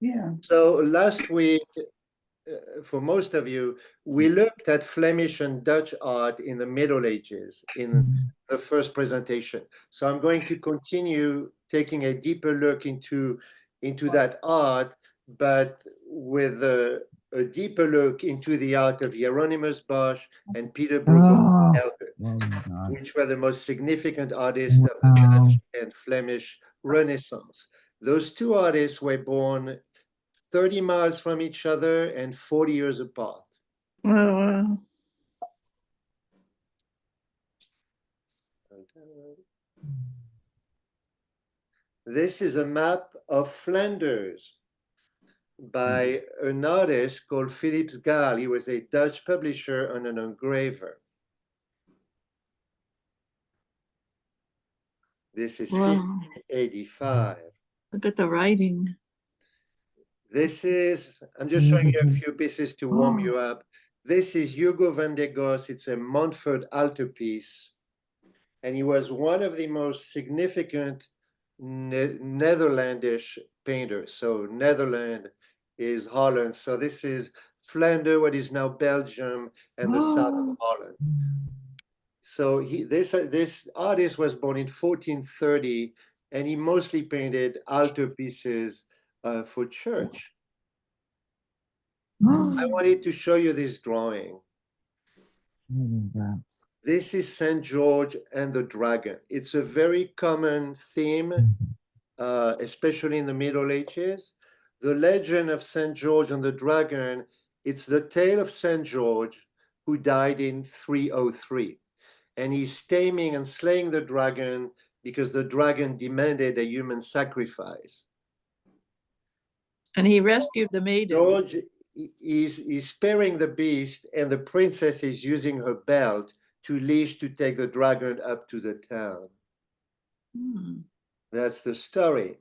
Yeah. So last week, for most of you, we looked at Flemish and Dutch art in the Middle Ages in the first presentation. So I'm going to continue taking a deeper look into that art, but with a deeper look into the art of Hieronymus Bosch and Peter Bruegel, which were the most significant artists of the Dutch and Flemish Renaissance. Those two artists were born 30 miles from each other and 40 years apart. Oh, wow. This is a map of Flanders by an artist called Philips Gaal. He was a Dutch publisher and an engraver. This is 1585. Look at the writing. This is, I'm just showing you a few pieces to warm you up. This is Hugo van der Goes. It's a Montfort altarpiece. And he was one of the most significant Netherlandish painters. So Netherlands is Holland. So this is Flanders, what is now Belgium, and the south of Holland. So this artist was born in 1430, and he mostly painted altarpieces for church. I wanted to show you this drawing. This is St. George and the Dragon. It's a very common theme, especially in the Middle Ages. The legend of St. George and the Dragon, it's the tale of St. George who died in 303. And he's taming and slaying the dragon because the dragon demanded a human sacrifice. And he rescued the maiden. George is sparing the beast, and the princess is using her belt to leash to take the dragon up to the town. That's the story.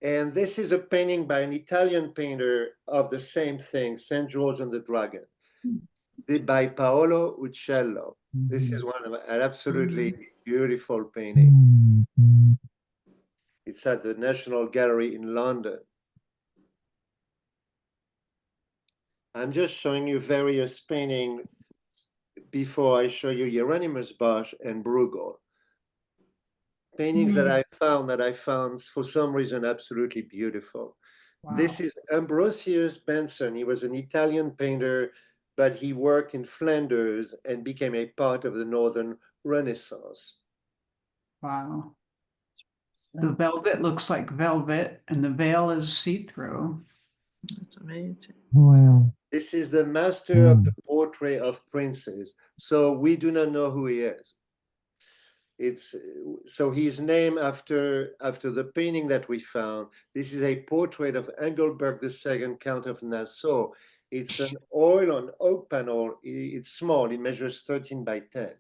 And this is a painting by an Italian painter of the same thing, St. George and the Dragon, by Paolo Uccello. This is an absolutely beautiful painting. It's at the National Gallery in London. I'm just showing you various paintings before I show you Hieronymus Bosch and Bruegel. Paintings that I found for some reason absolutely beautiful. Wow. This is Ambrosius Benson. He was an Italian painter, but he worked in Flanders and became a part of the Northern Renaissance. Wow. The velvet looks like velvet, and the veil is see-through. That's amazing. Wow. This is the master of the portrait of princes. So we do not know who he is. So he's named after the painting that we found. This is a portrait of Engelbert II, Count of Nassau. It's an oil on oak panel. It's small. It measures 13 by 10,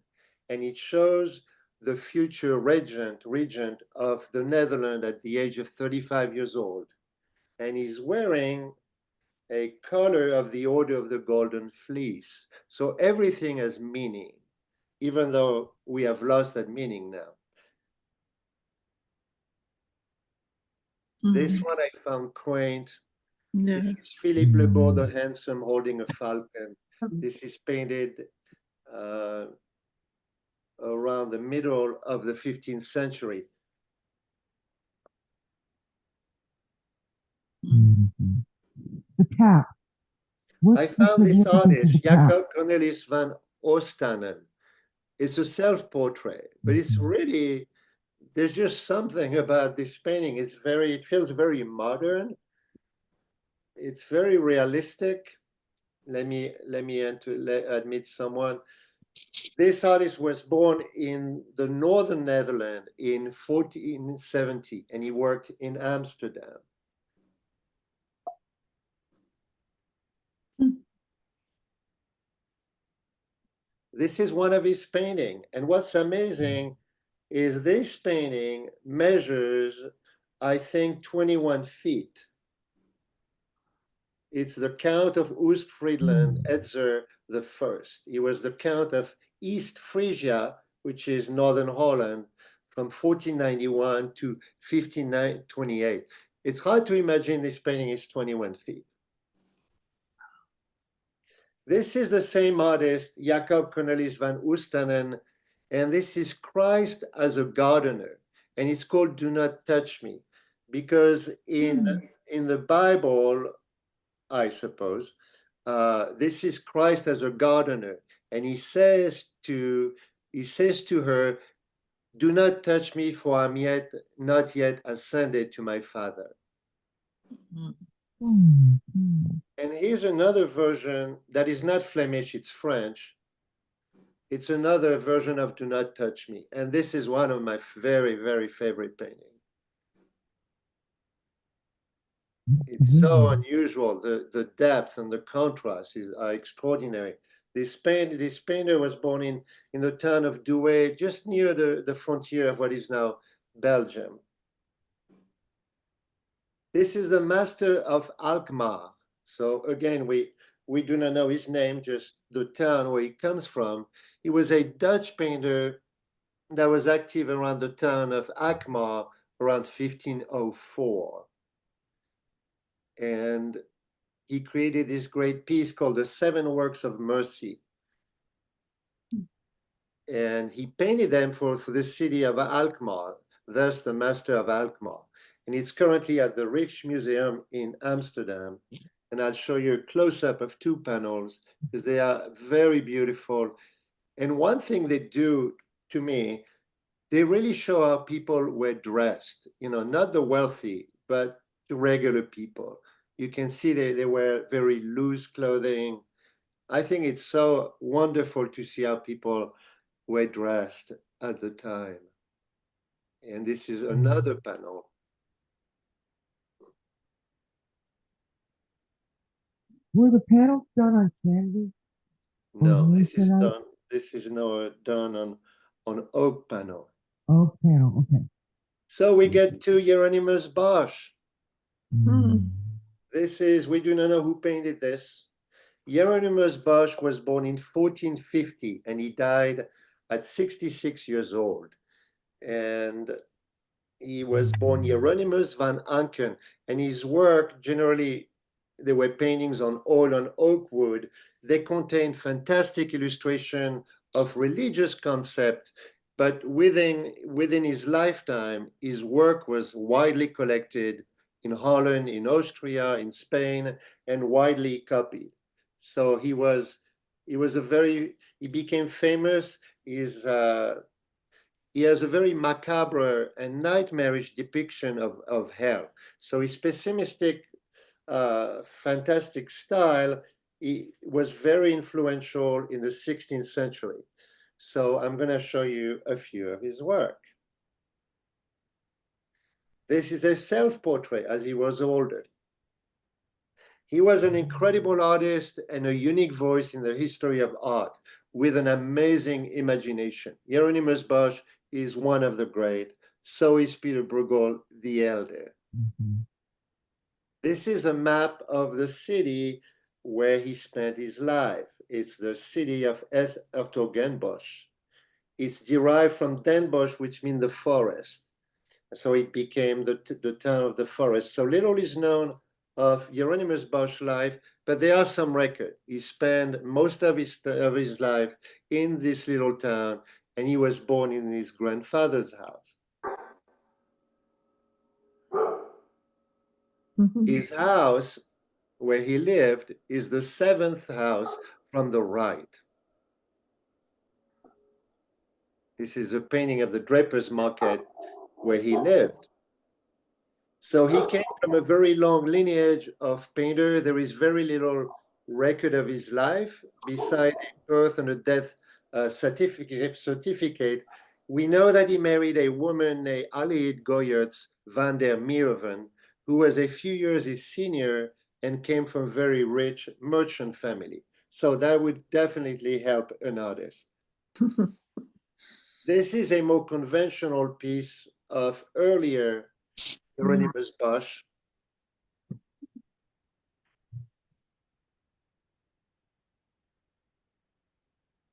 and it shows the future regent of the Netherlands at the age of 35 years old, and he's wearing a collar of the Order of the Golden Fleece. So everything has meaning, even though we have lost that meaning now. This one I found quaint. Yes. This is Philippe Le Beau the Handsome holding a falcon. This is painted around the middle of the 15th century. The cap. I found this artist, Jacob Cornelis van Oostanen. It's a self-portrait, but it's really, there's just something about this painting. It feels very modern. It's very realistic. Let me admit someone. This artist was born in the northern Netherlands in 1470, and he worked in Amsterdam. This is one of his paintings. And what's amazing is this painting measures, I think, 21 feet. It's the Count of Oost-Friesland, Edzer I. He was the Count of East Frisia, which is northern Holland, from 1491 to 1528. It's hard to imagine this painting is 21 feet. This is the same artist, Jacob Cornelis van Oostenen, and this is Christ as a gardener, and it's called Do Not Touch Me, because in the Bible, I suppose, this is Christ as a gardener, and he says to her, "Do not touch me, for I'm not yet ascended to my Father." And here's another version that is not Flemish, it's French. It's another version of Do Not Touch Me. And this is one of my very, very favorite paintings. It's so unusual. The depth and the contrast are extraordinary. This painter was born in the town of Douai, just near the frontier of what is now Belgium. This is the master of Alkmaar. So again, we do not know his name, just the town where he comes from. He was a Dutch painter that was active around the town of Alkmaar around 1504. And he created this great piece called the Seven Works of Mercy. And he painted them for the city of Alkmaar, thus the master of Alkmaar. And it's currently at the Rijksmuseum in Amsterdam. And I'll show you a close-up of two panels because they are very beautiful. And one thing they do to me, they really show how people were dressed, not the wealthy, but the regular people. You can see they wear very loose clothing. I think it's so wonderful to see how people were dressed at the time. And this is another panel. Were the panels done on canvas? No, Oh, this is masonite? done. This is now done on oak panel. Oak panel, okay. So we get to Hieronymus Bosch. Hmm. This is, we do not know who painted this. Hieronymus Bosch was born in 1450 and he died at 66 years old. And he was born Hieronymus van Anken, and his work generally, there were paintings on oil and oak wood. They contained fantastic illustration of religious concept, but within his lifetime, his work was widely collected in Holland, in Austria, in Spain, and widely copied. So he became famous. He has a very macabre and nightmarish depiction of hell. So his pessimistic, fantastic style was very influential in the 16th century. So I'm going to show you a few of his work. This is a self-portrait as he was older. He was an incredible artist and a unique voice in the history of art with an amazing imagination. Hieronymus Bosch is one of the great. So is Peter Bruegel the Elder. This is a map of the city where he spent his life. It's the city of Hertogenbosch. It's derived from Den Bosch, which means the forest. So it became the town of the forest. So little is known of Hieronymus Bosch's life, but there are some records. He spent most of his life in this little town, and he was born in his grandfather's house. His house, where he lived, is the seventh house from the right. This is a painting of the Draper's Market where he lived. So he came from a very long lineage of painter. There is very little record of his life beside a birth and a death certificate. We know that he married a woman named Aleid Goyerts van der Meerven, who was a few years his senior and came from a very rich merchant family. So that would definitely help an artist. This is a more conventional piece of earlier Hieronymus Bosch.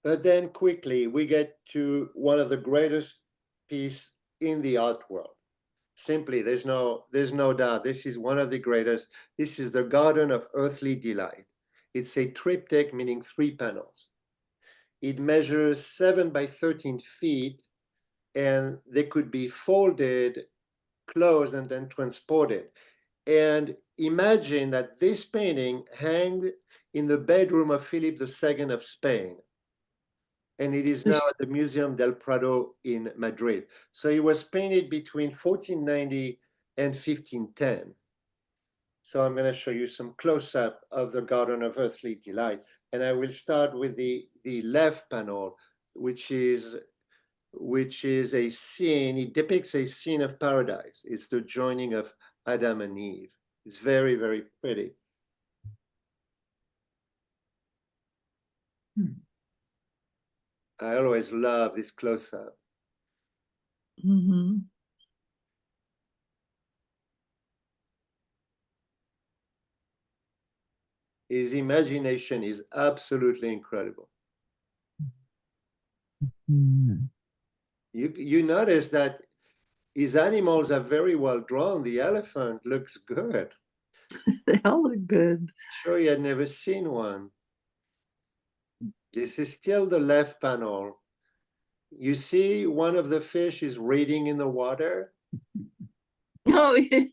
But then quickly we get to one of the greatest pieces in the art world. Simply, there's no doubt. This is one of the greatest. This is the Garden of Earthly Delight. It's a triptych, meaning 3 panels. It measures 7 by 13 feet, and they could be folded, closed, and then transported. And imagine that this painting hung in the bedroom of Philip II of Spain. And it is now at the Museum del Prado in Madrid. So it was painted between 1490 and 1510. So I'm going to show you some close-up of the Garden of Earthly Delight. And I will start with the left panel, which is a scene. It depicts a scene of paradise. It's the joining of Adam and Eve. It's very, very pretty. I always love this close-up. Mm-hmm. His imagination is absolutely incredible. Mm. You notice that his animals are very well drawn. The elephant looks good. They all look good. Sure, you had never seen one. This is still the left panel. You see one of the fish is reading in the water. Oh, yes.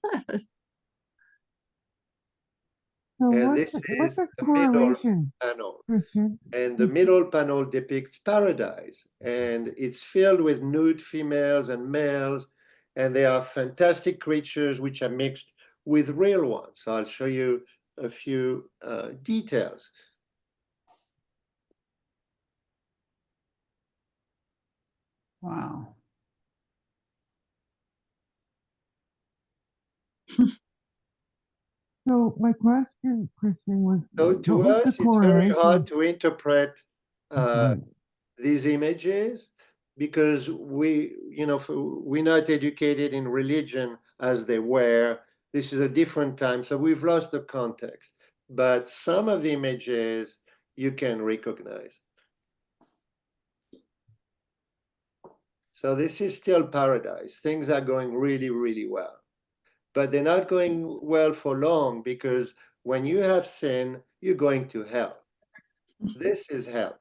So And what's this what's is the the middle correlation, panel. Christian? And the middle panel depicts paradise. And it's filled with nude females and males. And they are fantastic creatures which are mixed with real ones. So I'll show you a few details. Wow. So my question, Christian, was So what to was the us, it's very correlation? hard to interpret Right. these images because we're not educated in religion as they were. This is a different time, so we've lost the context. But some of the images you can recognize. So this is still paradise. Things are going really, really well. But they're not going well for long because when you have sin, you're going to hell. This is hell.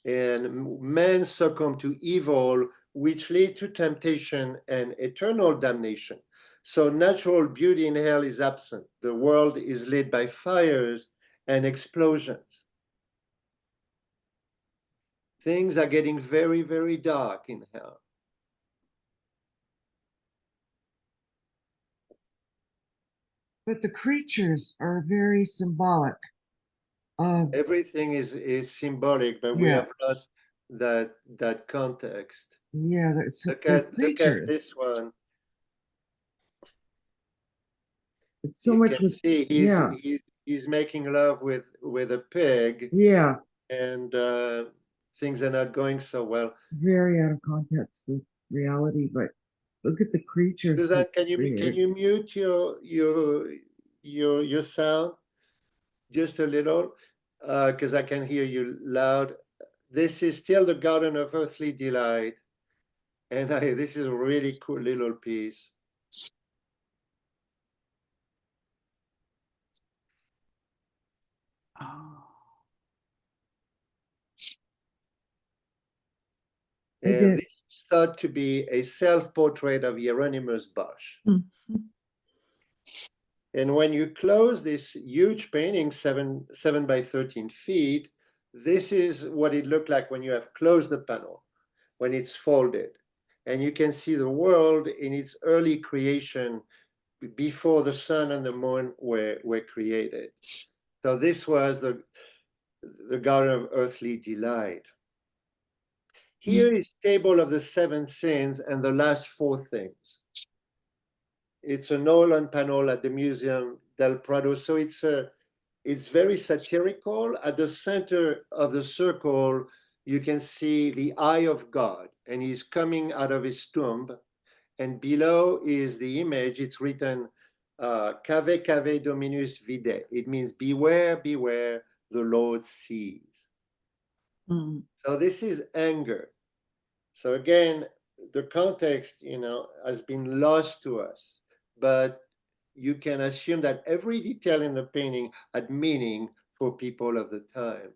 And men succumb to evil, which lead to temptation and eternal damnation. So natural beauty in hell is absent. The world is lit by fires and explosions. Things are getting very, very dark in hell. But the creatures are very symbolic of, Everything is symbolic, but we Yeah. have lost that context. yeah, that's Look the at creature. this one. It's so You much can with, see yeah, he's making love with a pig, yeah, and things are not going so well. very out of context with reality, but look at the creatures. Suzanne, he can you created. mute your sound just a little, because I can hear you loud. This is still the Garden of Earthly Delight, and this is a really cool little piece. Oh. I And did. this is thought to be a self-portrait of Hieronymus Bosch. Mhm. And when you close this huge painting, 7 by 13 feet, this is what it looked like when you have closed the panel, when it's folded. And you can see the world in its early creation before the sun and the moon were created. So this was the Garden of Earthly Delight. Here is Table of the Seven Sins and the Last Four Things. It's an Nolan panel at the Museum del Prado. So it's very satirical. At the center of the circle, you can see the eye of God, and he's coming out of his tomb. And below is the image. It's written, Cave, cave, Dominus vide. It means, beware, beware, the Lord sees. Mm. So this is anger. So again, the context, you know, has been lost to us, but you can assume that every detail in the painting had meaning for people of the time.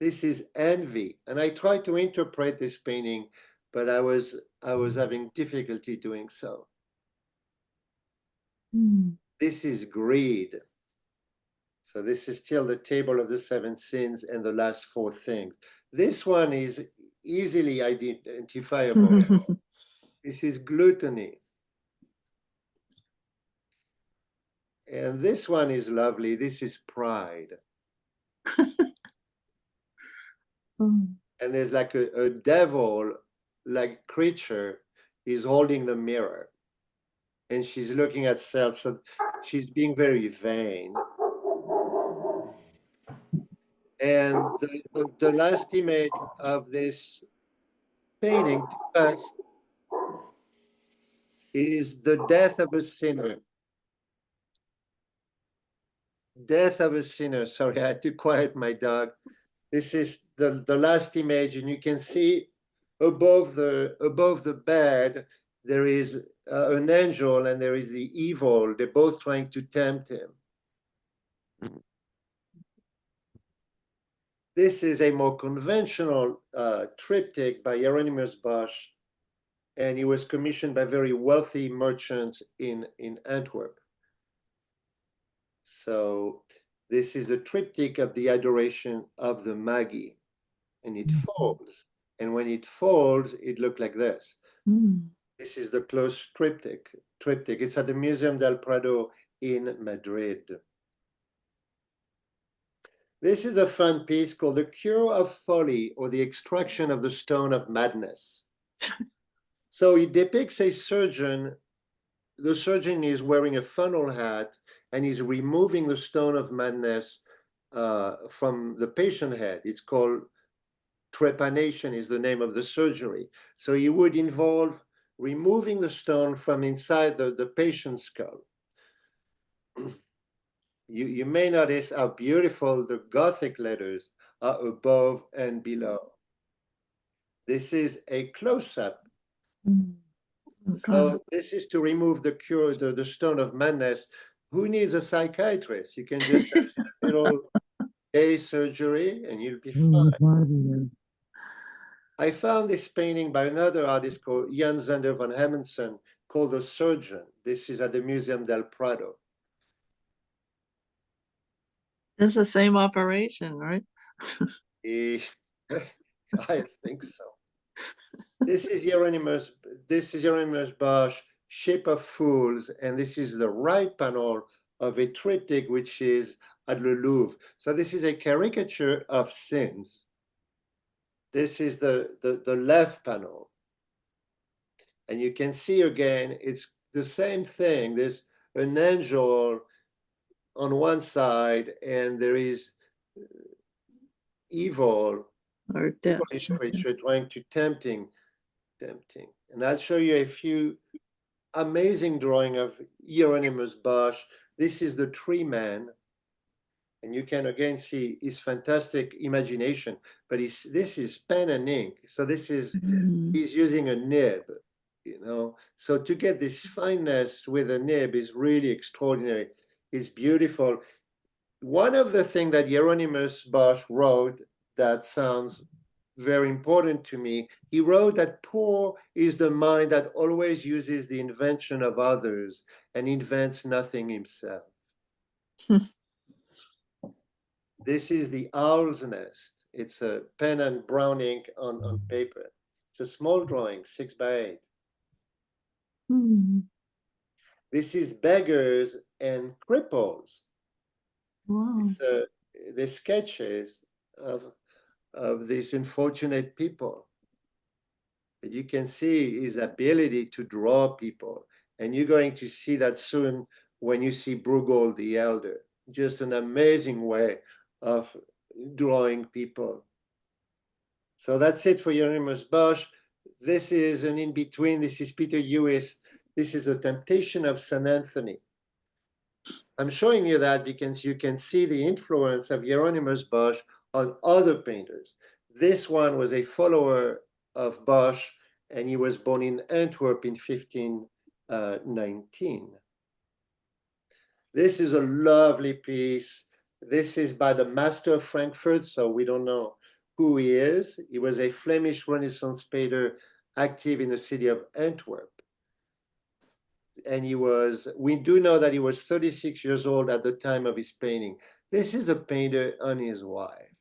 This is envy, and I tried to interpret this painting, but I was having difficulty doing so. This is greed. So this is still the table of the 7 sins and the last 4 things. This one is easily identifiable. This is gluttony. And this one is lovely. This is pride. And there's like a devil, like creature, is holding the mirror. And she's looking at self. So she's being very vain. And the last image of this painting to us is the death of a sinner. Death of a sinner. Sorry, I had to quiet my dog. This is the last image, and you can see above the bed there is an angel and there is the evil. They're both trying to tempt him. This is a more conventional triptych by Hieronymus Bosch, and he was commissioned by very wealthy merchants in Antwerp. So this is a triptych of the adoration of the Magi, and it folds. And when it folds, it looked like this. This is the closed triptych. It's at the Museum del Prado in Madrid. This is a fun piece called The Cure of Folly, or the Extraction of the Stone of Madness. So it depicts a surgeon. The surgeon is wearing a funnel hat and he's removing the stone of madness from the patient head. It's called trepanation, is the name of the surgery. So it would involve removing the stone from inside the patient's skull. You may notice how beautiful the Gothic letters are above and below. This is a close-up. So this is to remove the cure, the stone of madness. Who needs a psychiatrist? You can just have a little day surgery and you'll be fine. I found this painting by another artist called Jan Zander van Hemmensen called The Surgeon. This is at the Museum del Prado. It's the same operation, right? I think so. This is Hieronymus Bosch, Shape of Fools, and this is the right panel of a triptych which is at the Louvre. So this is a caricature of sins. This is the left panel. And you can see again, it's the same thing. There's an angel on one side, and there is evil, Or death. devilish creature trying to tempting. And I'll show you a few amazing drawing of Hieronymus Bosch. This is the Tree Man. And you can again see his fantastic imagination, but this is pen and ink. So this is, he's using a nib, you know. So to get this fineness with a nib is really extraordinary. It's beautiful. One of the things that Hieronymus Bosch wrote that sounds very important to me, he wrote that poor is the mind that always uses the invention of others and invents nothing himself. This is the owl's nest. It's a pen and brown ink on paper. It's a small drawing, 6 by 8. This is beggars and cripples. Wow. It's the sketches of these unfortunate people. But you can see his ability to draw people. And you're going to see that soon when you see Bruegel the Elder. Just an amazing way of drawing people. So that's it for Hieronymus Bosch. This is an in-between. This is Peter Lewis. This is a Temptation of St. Anthony. I'm showing you that because you can see the influence of Hieronymus Bosch on other painters. This one was a follower of Bosch, and he was born in Antwerp in 1519. This is a lovely piece. This is by the master of Frankfurt, so we don't know who he is. He was a Flemish Renaissance painter active in the city of Antwerp. And we do know that he was 36 years old at the time of his painting. This is a painter and his wife.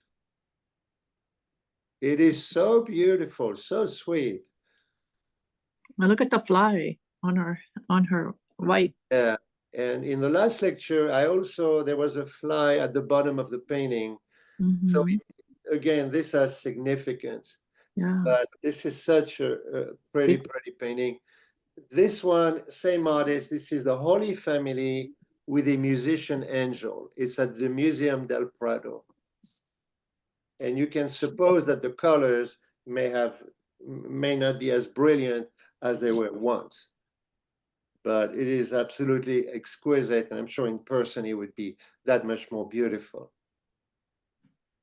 It is so beautiful, so sweet. Now look at the fly on her white. Yeah. And in the last lecture, there was a fly at the bottom of the painting. So Mhm. again, this has significance. Yeah. But this is such a pretty painting. This one, same artist, this is the Holy Family with a musician angel. It's at the Museum del Prado. And you can suppose that the colors may not be as brilliant as they were once. But it is absolutely exquisite, and I'm sure in person it would be that much more beautiful.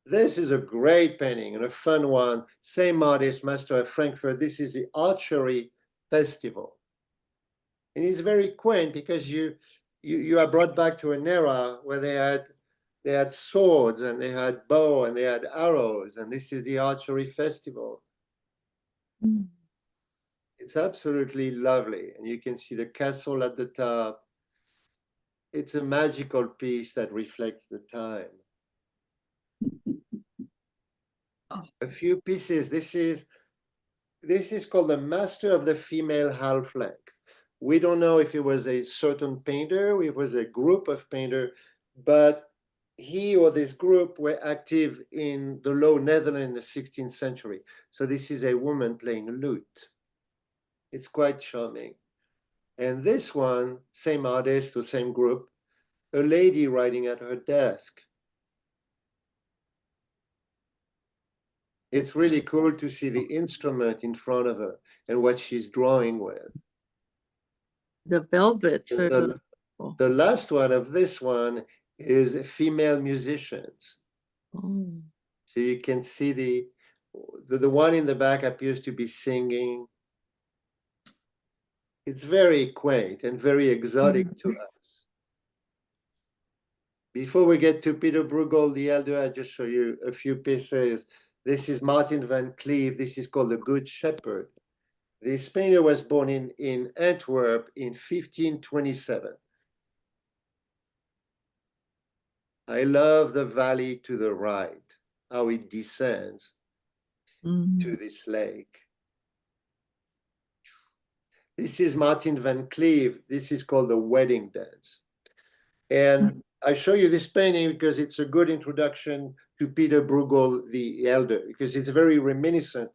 This is a great painting and a fun one. Same artist, master of Frankfurt. This is the Archery Festival. And it's very quaint because you are brought back to an era where they had swords and they had bow and they had arrows, and this is the Archery Festival. Mm. It's absolutely lovely, and you can see the castle at the top. It's a magical piece that reflects the time. A few pieces. This is called the Master of the Female Half-Flank. We don't know if it was a certain painter, if it was a group of painters, but he or this group were active in the Low Netherlands in the 16th century. So this is a woman playing lute. It's quite charming. And this one, same artist or same group, a lady writing at her desk. It's really cool to see the instrument in front of her and what she's drawing with. The velvets are The last one of this one is female musicians. Oh. So you can see the one in the back appears to be singing. It's very quaint and very exotic to us. Before we get to Peter Bruegel the Elder, I'll just show you a few pieces. This is Martin van Cleve. This is called The Good Shepherd. This painter was born in Antwerp in 1527. I love the valley to the right, how it descends to this lake. This is Martin van Cleve. This is called The Wedding Dance. And I show you this painting because it's a good introduction to Peter Bruegel the Elder, because it's very reminiscent,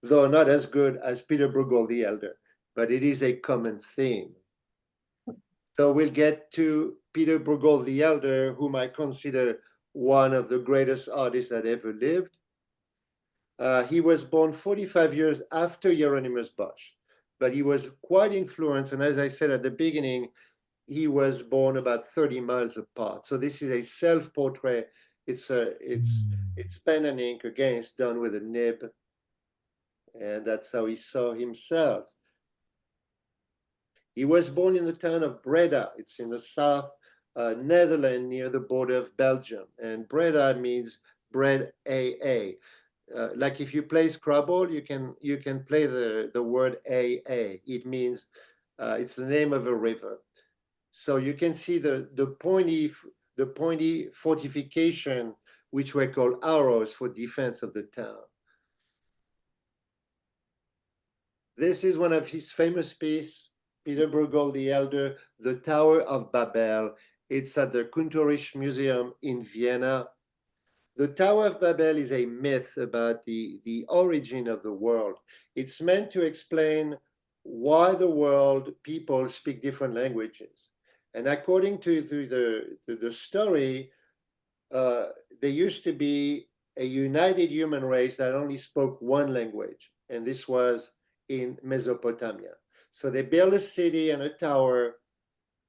though not as good as Peter Bruegel the Elder, but it is a common theme. So we'll get to Peter Bruegel the Elder, whom I consider one of the greatest artists that ever lived. He was born 45 years after Hieronymus Bosch, but he was quite influenced. And as I said at the beginning, he was born about 30 miles apart. So this is a self-portrait. It's pen and ink, again, it's done with a nib. And that's how he saw himself. He was born in the town of Breda. It's in the south Netherlands near the border of Belgium. And Breda means bread AA. Like if you play Scrabble, you can play the word AA. It means it's the name of a river. So you can see the pointy fortification, which were called arrows for defense of the town. This is one of his famous pieces, Peter Bruegel the Elder, The Tower of Babel. It's at the Kuntorisch Museum in Vienna. The Tower of Babel is a myth about the origin of the world. It's meant to explain why the world people speak different languages. And according to the story, there used to be a united human race that only spoke one language, and this was in Mesopotamia. So they built a city and a tower,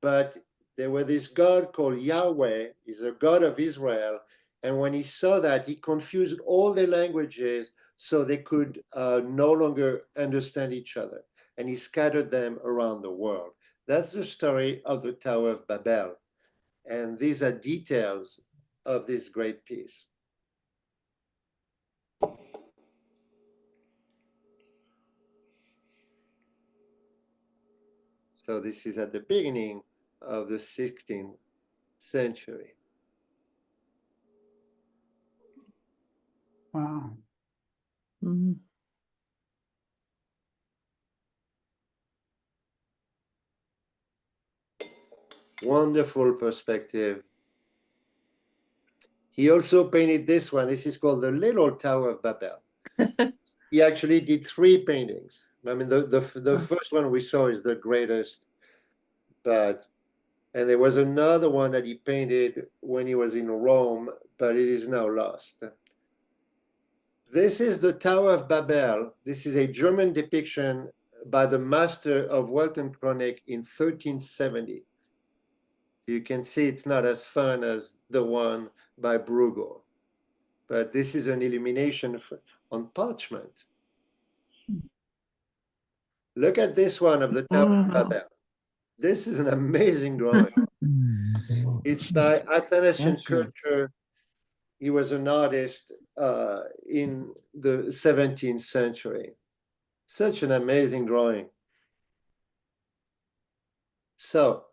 but there was this god called Yahweh, he's a god of Israel, and when he saw that, he confused all the languages, so they could no longer understand each other, and he scattered them around the world. That's the story of the Tower of Babel, and these are details of this great piece. So this is at the beginning of the 16th century. Wow. Mm. Wonderful perspective. He also painted this one. This is called the Little Tower of Babel. He actually did 3 paintings. I mean, the first one we saw is the greatest, but, and there was another one that he painted when he was in Rome, but it is now lost. This is the Tower of Babel. This is a German depiction by the master of Weltenkronik in 1370. You can see it's not as fun as the one by Bruegel, but this is an illumination on parchment. Look at this one of the Tower of Wow. Babel. This is an amazing drawing. It's by Athanasian Kircher. He was an artist in the 17th century. Such an amazing drawing. So,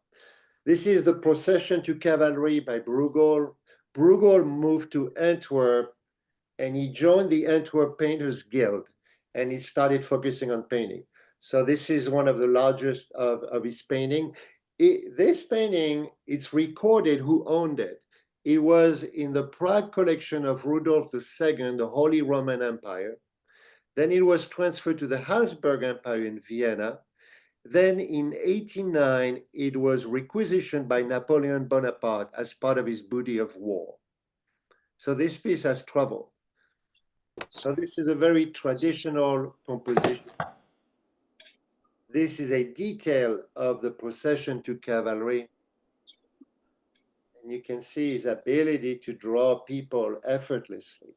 this is the Procession to Cavalry by Bruegel. Bruegel moved to Antwerp and he joined the Antwerp Painters Guild and he started focusing on painting. So this is one of the largest of his painting. This painting, it's recorded who owned it. It was in the Prague collection of Rudolf II, the Holy Roman Empire. Then it was transferred to the Habsburg Empire in Vienna. Then in 1809, it was requisitioned by Napoleon Bonaparte as part of his booty of war. So this piece has traveled. So this is a very traditional composition. This is a detail of the procession to cavalry. And you can see his ability to draw people effortlessly.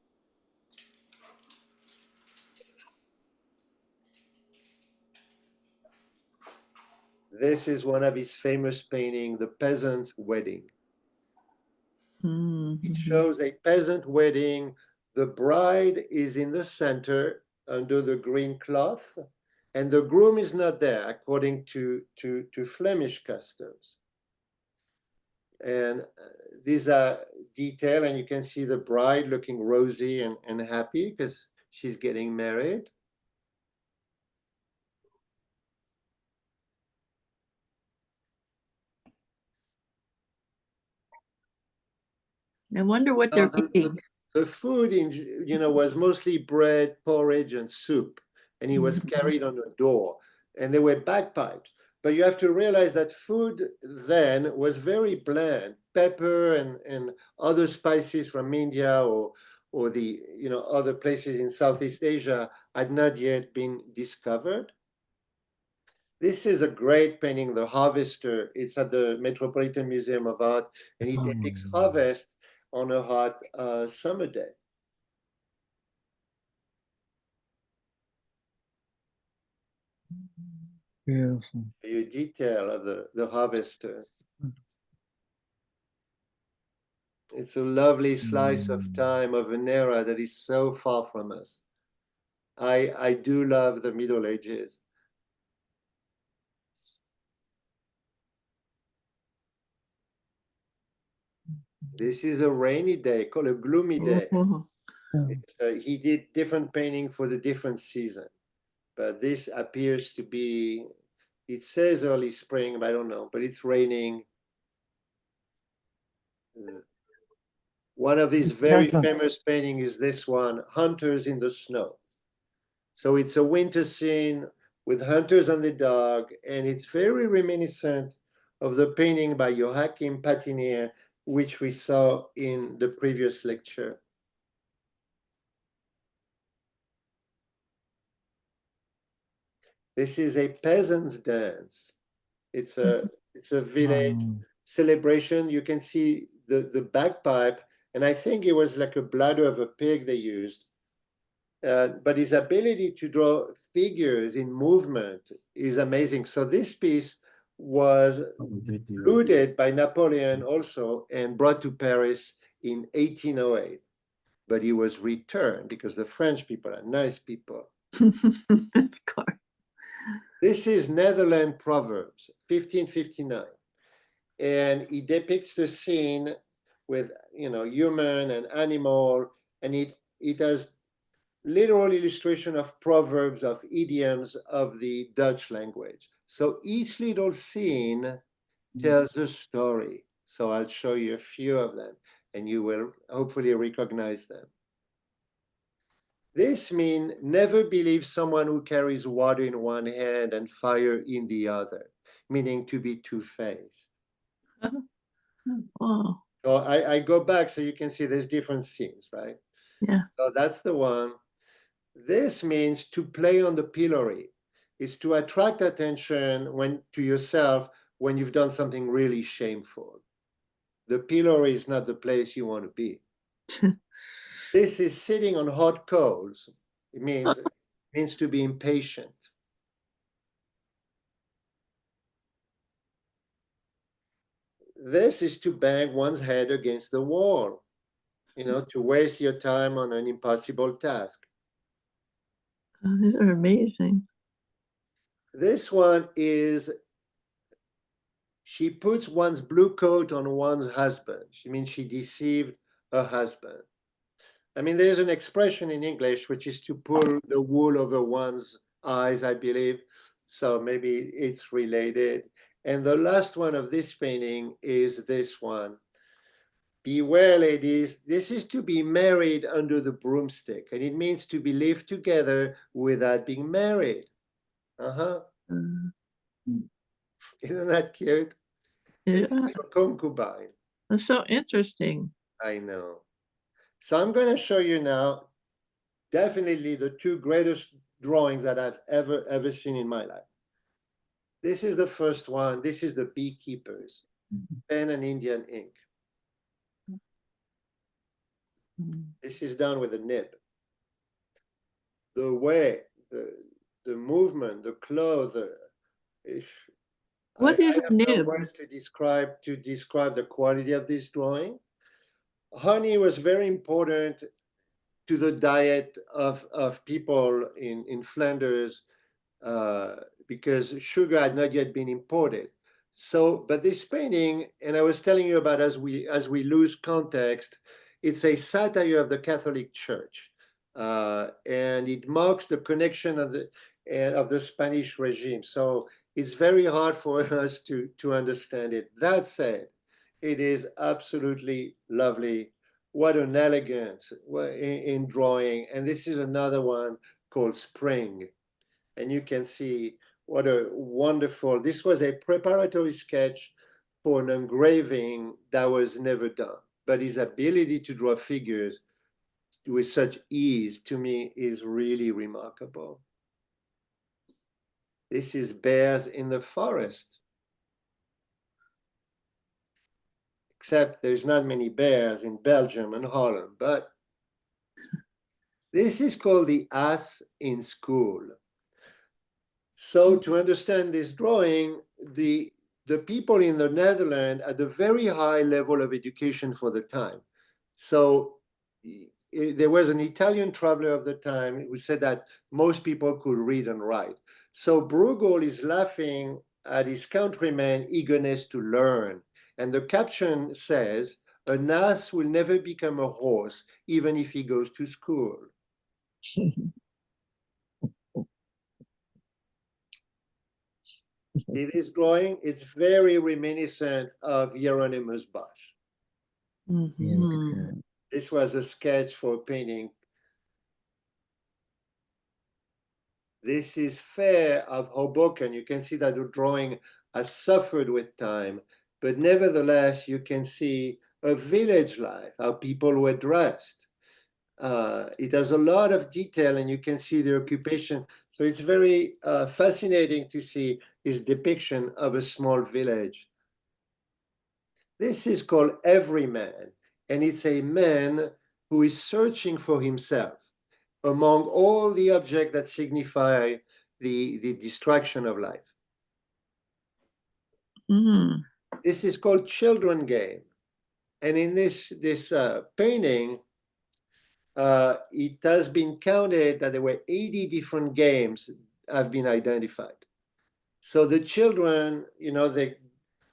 This is one of his famous paintings, The Peasant's Wedding. It shows a peasant wedding. The bride is in the center under the green cloth, and the groom is not there, according to Flemish customs. And these are detail, and you can see the bride looking rosy and happy because she's getting married. I wonder what they're eating. The food was mostly bread, porridge, and soup, and he was carried on a door, and there were bagpipes. But you have to realize that food then was very bland. Pepper and other spices from India or the other places in Southeast Asia had not yet been discovered. This is a great painting, The Harvester. It's at the Metropolitan Museum of Art, and it depicts harvest on a hot summer day. Beautiful. You detail of the harvester. It's a lovely slice of time of an era that is so far from us. I do love the Middle Ages. This is a rainy day, called a gloomy day. Oh, He did different painting for the different season, but this appears to be, it says early spring, but I don't know, but it's raining. One of these very famous paintings is this one, Hunters in the Snow. So it's a winter scene with hunters and the dog, and it's very reminiscent of the painting by Joachim Patinier, which we saw in the previous lecture. This is a peasant's dance. It's a village celebration. You can see the bagpipe, and I think it was like a bladder of a pig they used. but his ability to draw figures in movement is amazing. So this piece was looted by Napoleon also and brought to Paris in 1808. But he was returned because the French people are nice people. Of course. This is Netherlands Proverbs, 1559. And he depicts the scene with, human and animal, and it has literal illustration of proverbs, of idioms of the Dutch language. So each little scene tells a story. So I'll show you a few of them, and you will hopefully recognize them. This means never believe someone who carries water in one hand and fire in the other, meaning to be two-faced. Oh, So I go back so you can see there's different scenes, right? yeah. So that's the one. This means to play on the pillory. It's to attract attention to yourself when you've done something really shameful. The pillory is not the place you want to be. This is sitting on hot coals. It means to be impatient. This is to bang one's head against the wall, to waste your time on an impossible task. Oh, these are amazing. This one is, she puts one's blue coat on one's husband. She means she deceived her husband. I mean, there's an expression in English which is to pull the wool over one's eyes, I believe. So maybe it's related. And the last one of this painting is this one. Beware, ladies, this is to be married under the broomstick, and it means to be lived together without being married. Uh-huh. Isn't that cute? This Yeah, is your concubine. that's so interesting. I know. So I'm going to show you now definitely the two greatest drawings that I've ever seen in my life. This is the first one. This is the beekeepers, pen and Indian ink. This is done with a nib. The way, the movement, the clothes. What is I a have no nib? words to describe the quality of this drawing. Honey was very important to the diet of people in Flanders because sugar had not yet been imported. So, but this painting, and I was telling you about as we lose context, it's a satire of the Catholic Church, and it marks the connection of the Spanish regime. So it's very hard for us to understand it. That said, it is absolutely lovely. What an elegance in drawing. And this is another one called Spring. And you can see what a wonderful, this was a preparatory sketch for an engraving that was never done. But his ability to draw figures with such ease, to me, is really remarkable. This is bears in the forest. Except there's not many bears in Belgium and Holland, but this is called the ass in school. So to understand this drawing, the people in the Netherlands had a very high level of education for the time. So there was an Italian traveler of the time who said that most people could read and write. So Bruegel is laughing at his countrymen' eagerness to learn. And the caption says, "An ass will never become a horse, even if he goes to school." See this drawing? It's very reminiscent of Hieronymus Bosch. Mhm. This was a sketch for painting. This is Fair of Hoboken. You can see that the drawing has suffered with time, but nevertheless, you can see a village life, how people were dressed. It has a lot of detail and you can see the occupation. So it's very fascinating to see his depiction of a small village. This is called Everyman, and it's a man who is searching for himself. among all the objects that signify the destruction of life. Mm. This is called children game. And in this painting, it has been counted that there were 80 different games have been identified. So the children, they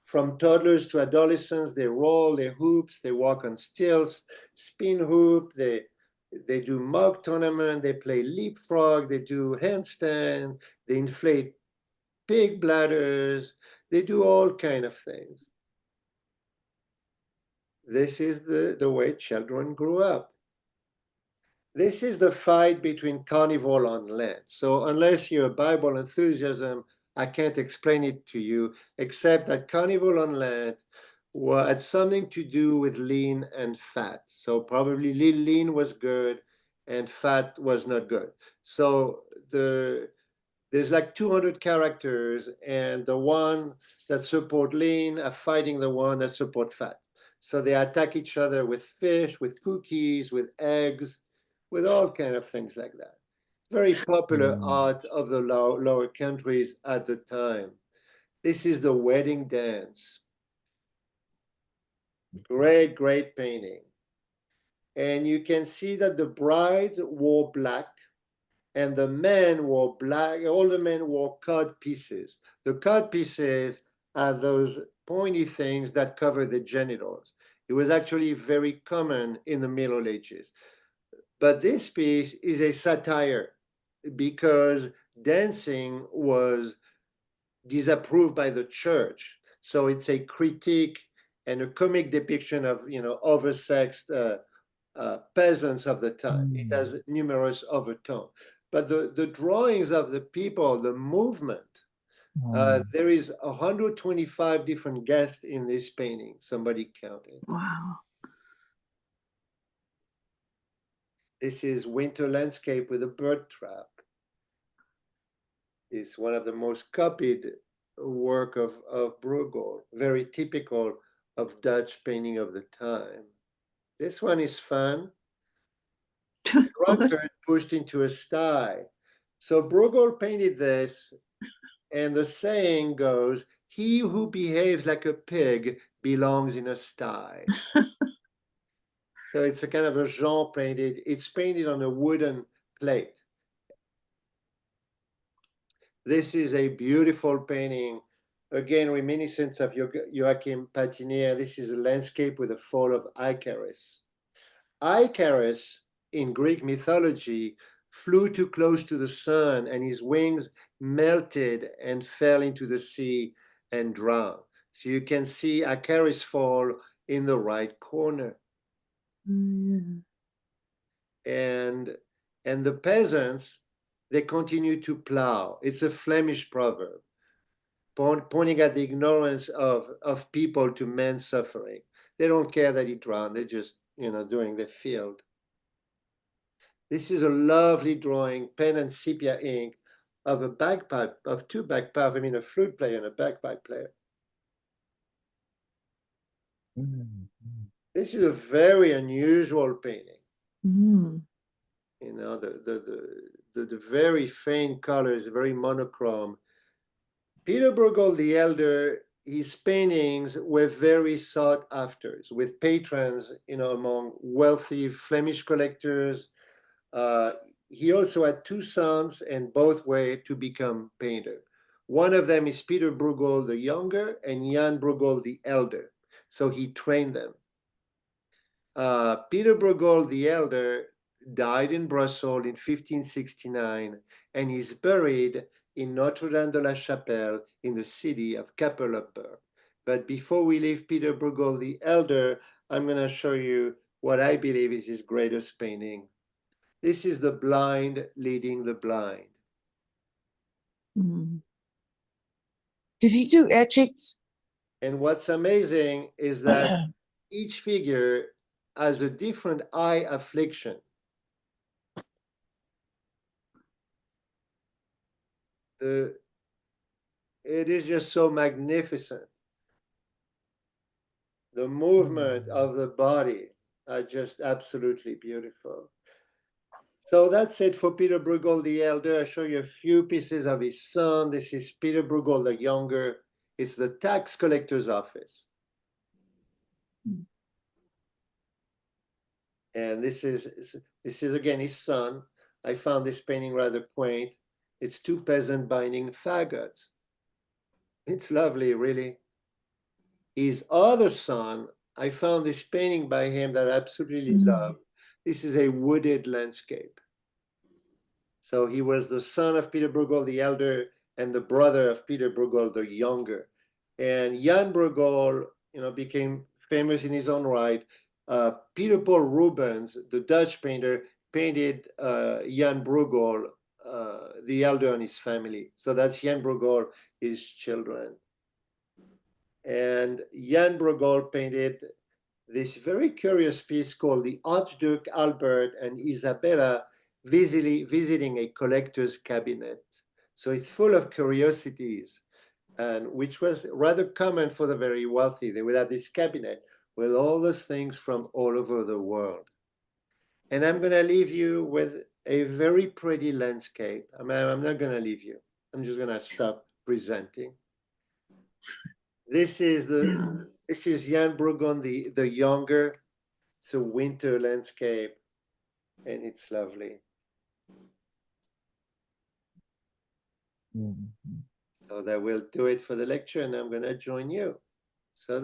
from toddlers to adolescents, they roll, they hoops, they walk on stilts, spin hoop, they do mug tournament, they play leapfrog, they do handstand, they inflate pig bladders, they do all kind of things. This is the way children grew up. This is the fight between carnival on land. So unless you're a Bible enthusiasm, I can't explain it to you, except that carnival on land had something to do with lean and fat. So probably lean was good and fat was not good. So there's like 200 characters, and the one that support lean are fighting the one that support fat. So they attack each other with fish, with cookies, with eggs, with all kind of things like that. Very popular art of the lower countries at the time. This is the wedding dance. Great, great painting. And you can see that the brides wore black and the men wore black. All the men wore cod pieces. The cod pieces are those pointy things that cover the genitals. It was actually very common in the Middle Ages. But this piece is a satire because dancing was disapproved by the church. So it's a critique and a comic depiction of oversexed peasants of the time. It has numerous overtones. But the drawings of the people, the movement, there is 125 different guests in this painting. Somebody counted. Wow. This is winter landscape with a bird trap. It's one of the most copied work of Bruegel, very typical of Dutch painting of the time. This one is fun. Drunkard pushed into a sty. So Bruegel painted this, and the saying goes, "He who behaves like a pig belongs in a sty." So it's a kind of a Jean painted. It's painted on a wooden plate. This is a beautiful painting, again reminiscent of Joachim Patinier. This is a landscape with the fall of Icarus. Icarus, in Greek mythology, flew too close to the sun and his wings melted and fell into the sea and drowned. So you can see Icarus fall in the right corner. Mm. And the peasants, they continue to plow. It's a Flemish proverb, pointing at the ignorance of people to men's suffering. They don't care that he drowned. They're just, doing their field. This is a lovely drawing, pen and sepia ink, of a bagpipe, of two bagpipes, a flute player and a bagpipe player. This is a very unusual painting. Mm. The very faint colors, very monochrome. Peter Bruegel the Elder, his paintings were very sought after, with patrons, among wealthy Flemish collectors. He also had two sons, and both were to become painter. One of them is Peter Bruegel the Younger and Jan Bruegel the Elder. So he trained them. Peter Bruegel the Elder died in Brussels in 1569 and is buried in Notre Dame de la Chapelle in the city of Kappelenburg. But before we leave Peter Bruegel the Elder, I'm going to show you what I believe is his greatest painting. This is the blind leading the blind. Mm. Did he do etchings? And what's amazing is that each figure has a different eye affliction. It is just so magnificent. The movement of the body are just absolutely beautiful. So that's it for Peter Bruegel the elder. I show you a few pieces of his son. This is Peter Bruegel the younger. It's the tax collector's office. And this is again his son. I found this painting rather quaint. It's two peasants binding faggots. It's lovely, really. His other son, I found this painting by him that I absolutely love. This is a wooded landscape. So he was the son of Peter Bruegel the elder and the brother of Peter Bruegel the younger. And Jan Bruegel, became famous in his own right. Peter Paul Rubens, the Dutch painter, painted Jan Bruegel the elder and his family. So that's Jan Bruegel, his children. And Jan Bruegel painted this very curious piece called the Archduke Albert and Isabella visiting a collector's cabinet. So it's full of curiosities, and which was rather common for the very wealthy. They would have this cabinet with all those things from all over the world. And I'm going to leave you with a very pretty landscape. I'm not going to leave you. I'm just going to stop presenting. This is Jan Bruegel the younger. It's a winter landscape, and it's lovely. Mhm. So that will do it for the lecture, and I'm going to join you. So